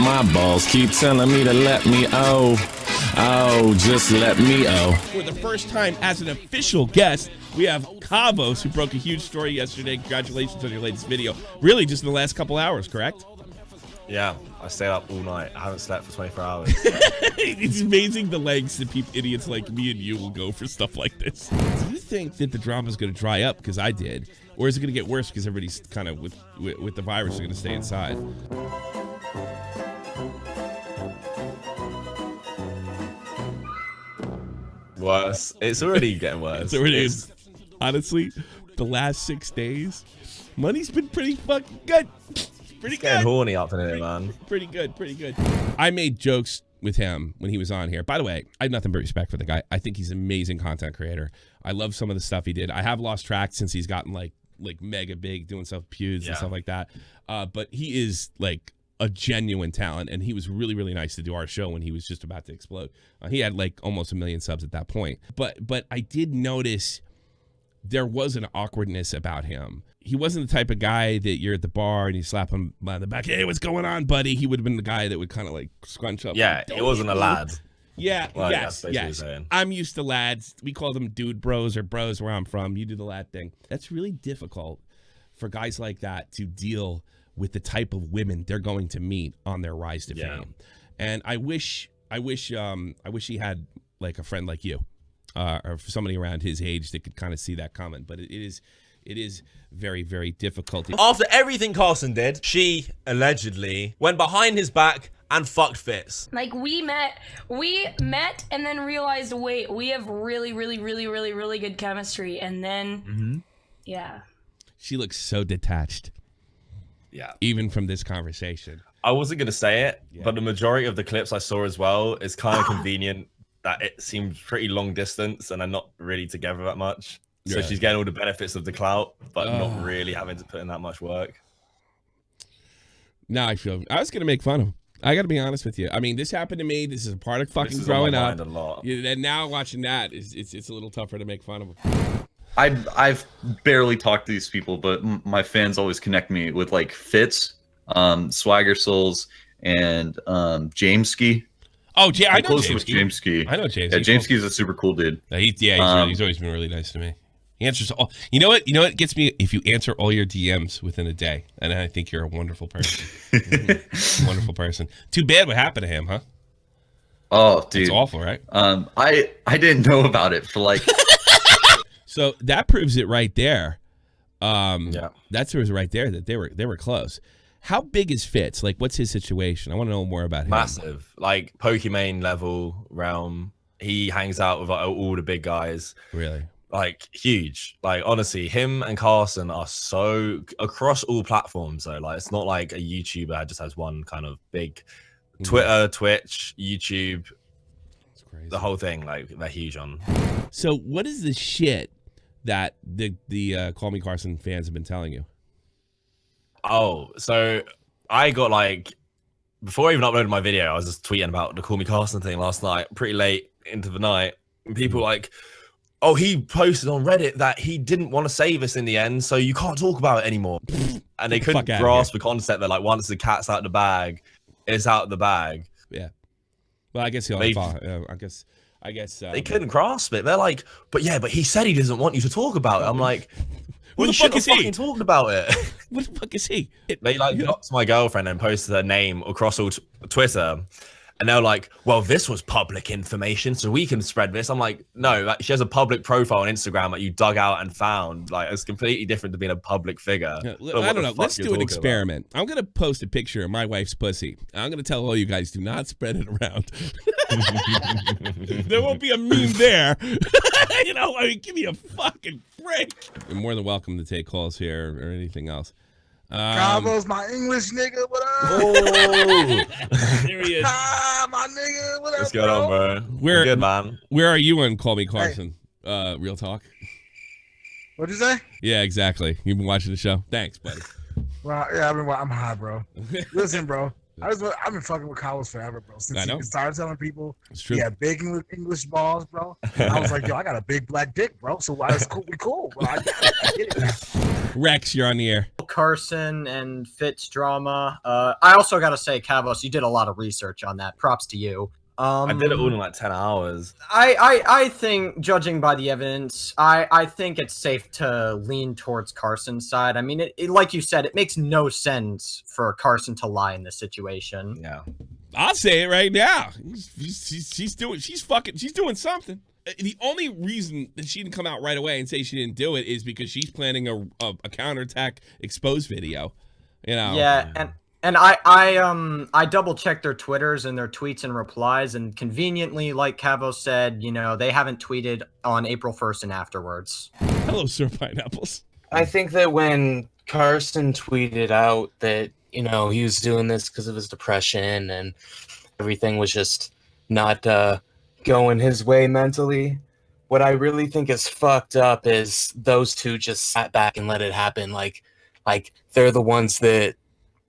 my balls keep telling me to let me just let me For the first time as an official guest, we have Kavos, who broke a huge story yesterday. Congratulations on your latest video. Really, just in the last couple hours, correct? Yeah, I stayed up all night. I haven't slept for 24 hours. It's amazing the lengths that idiots like me and you will go for stuff like this. Do you think that the drama is going to dry up, because I did, or is it going to get worse because everybody's kind of with the virus are going to stay inside? Worse. It's already getting worse. It is. Honestly, the last 6 days, money's been pretty fucking good. Pretty good. Getting horny up in here, man. Pretty good, pretty good. I made jokes with him when he was on here. By the way, I have nothing but respect for the guy. I think he's an amazing content creator. I love some of the stuff he did. I have lost track since he's gotten like mega big, doing stuff with Pewds and stuff like that. But he is like a genuine talent, and he was really, really nice to do our show when he was just about to explode. He had like almost 1 million subs at that point. But I did notice there was an awkwardness about him. He wasn't the type of guy that you're at the bar and you slap him by the back. Hey, what's going on, buddy? He would have been the guy that would kind of like scrunch up. Yeah, like, it wasn't a lad. Yeah, Well, yes. I'm used to lads. We call them dude bros or bros where I'm from. You do the lad thing. That's really difficult for guys like that to deal with the type of women they're going to meet on their rise to fame. And I wish he had like a friend like you, or somebody around his age that could kind of see that coming. But it is very, very difficult. After everything Carson did, she allegedly went behind his back and fucked Fitz. Like we met and then realized, wait, we have really, really, really, really, really good chemistry. And then, yeah. She looks so detached. Yeah. Even from this conversation. I wasn't going to say it, but the majority of the clips I saw as well is kind of convenient that it seemed pretty long distance and they're not really together that much. So she's getting all the benefits of the clout, but not really having to put in that much work. Now I was going to make fun of him. I got to be honest with you. I mean, this happened to me. This is a part of fucking growing up. A lot. And now watching that, it's a little tougher to make fun of him. I've barely talked to these people, but my fans always connect me with like Fitz, Swagger Souls, and Jameski. Oh, I know Jameski. I know Jameski. Yeah, Jameski's a super cool dude. He's always been really nice to me. He answers all. You know what gets me? If you answer all your DMs within a day, and I think you're a wonderful person. Wonderful person. Too bad what happened to him, huh? Oh, dude, it's awful, right? I didn't know about it for like. So that proves it right there. That proves it right there that they were close. How big is Fitz? Like, what's his situation? I want to know more about him. Massive, like Pokimane level realm. He hangs out with like, all the big guys. Really? Like huge. Like honestly, him and Carson are so across all platforms. So like, it's not like a YouTuber that just has one kind of big. Twitter, Twitch, YouTube. That's crazy. The whole thing. Like they're huge on. So what is the shit that the Call Me Carson fans have been telling you? Oh, so I got like, before I even uploaded my video, I was just tweeting about the Call Me Carson thing last night, pretty late into the night. And people were like, oh, he posted on Reddit that he didn't want to save us in the end, so you can't talk about it anymore. And they couldn't grasp the concept that like once the cat's out of the bag, it's out of the bag. Yeah. Well, I guess I guess they couldn't grasp it. They're like, but he said he doesn't want you to talk about it. I'm like, what the fuck is he talking about it? What the fuck is he? They like blocked my girlfriend and posted her name across all Twitter, and they're like, well, this was public information, so we can spread this. I'm like, no, like, she has a public profile on Instagram that you dug out and found. Like, it's completely different to being a public figure. I don't know. Let's do an experiment. I'm gonna post a picture of my wife's pussy. I'm gonna tell all you guys, do not spread it around. There won't be a meme there. You know, I mean, give me a fucking break. You're more than welcome to take calls here or anything else. Carlos, my English nigga, what up? Oh, there he is. My nigga, what up? What's going on, bro? Good, man. Where are you on Call Me Carson? Hey. Real talk. What'd you say? Yeah, exactly. You've been watching the show. Thanks, buddy. Well, yeah, I'm high, bro. Listen, bro. I've been fucking with Carlos forever, bro. Since I know. he started telling people It's true. he had big English balls, bro. I was like, yo, I got a big black dick, bro. So why is cool? We cool, bro. I get it. Rex, you're on the air. Carson and Fitz drama. I also got to say, Kavos, you did a lot of research on that. Props to you. I did it all in like 10 hours. I think, judging by the evidence, I think it's safe to lean towards Carson's side. I mean, it like you said, it makes no sense for Carson to lie in this situation. Yeah. I'll say it right now. She's doing something. The only reason that she didn't come out right away and say she didn't do it is because she's planning a counterattack exposed video. You know. Yeah, and I double checked their Twitters and their tweets and replies, and conveniently, like Cavo said, you know, they haven't tweeted on April 1st and afterwards. Hello, Sir Pineapples. I think that when Carson tweeted out that, you know, he was doing this because of his depression and everything was just not going his way mentally, what I really think is fucked up is those two just sat back and let it happen. Like they're the ones that,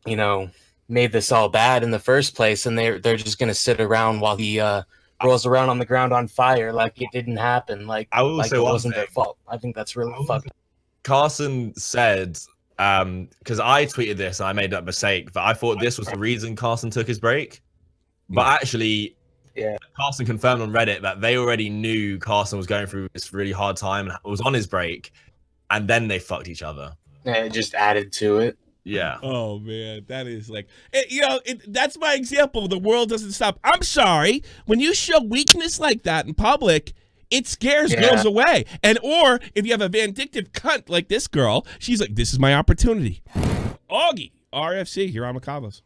you know, made this all bad in the first place, and they're just gonna sit around while he rolls around on the ground on fire like it didn't happen. Like it wasn't their fault. I think that's really fucked up. Carson said, because I tweeted this and I made that mistake, but I thought this was the reason Carson took his break. But actually, yeah, Carson confirmed on Reddit that they already knew Carson was going through this really hard time and was on his break, and then they fucked each other. Yeah, it just added to it. Yeah. Oh man, that is like, that's my example. The world doesn't stop. I'm sorry, when you show weakness like that in public, it scares girls away. And or if you have a vindictive cunt like this girl, she's like, this is my opportunity. Augie, RFC, you're on Macabros.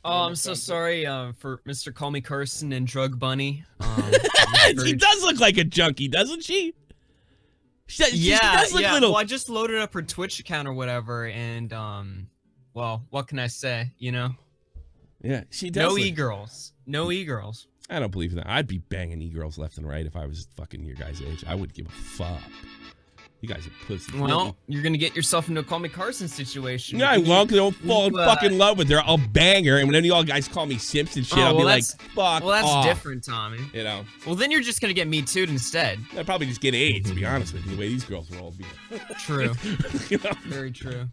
Oh, I'm so sorry for Mr. Call Me Carson and Drug Bunny. She does look like a junkie, doesn't she? She Yeah. does look little. Well, I just loaded up her Twitch account or whatever, and well, what can I say? You know. Yeah, she does. No look... e-girls. No e-girls. I don't believe that. I'd be banging e-girls left and right if I was fucking your guys' age. I wouldn't give a fuck. You guys are pussy. Well, you're gonna get yourself into a Call Me Carson situation. Yeah, I won't, because I won't fall in fucking love with her. I'll bang her, and when any of y'all guys call me simps and shit, I'll be like, fuck Well, that's off. different, Tommy. You know? Well, then you're just gonna get Me Too'd instead. I'd probably just get AIDS, to be honest with you, the way these girls roll. True. You know? Very true.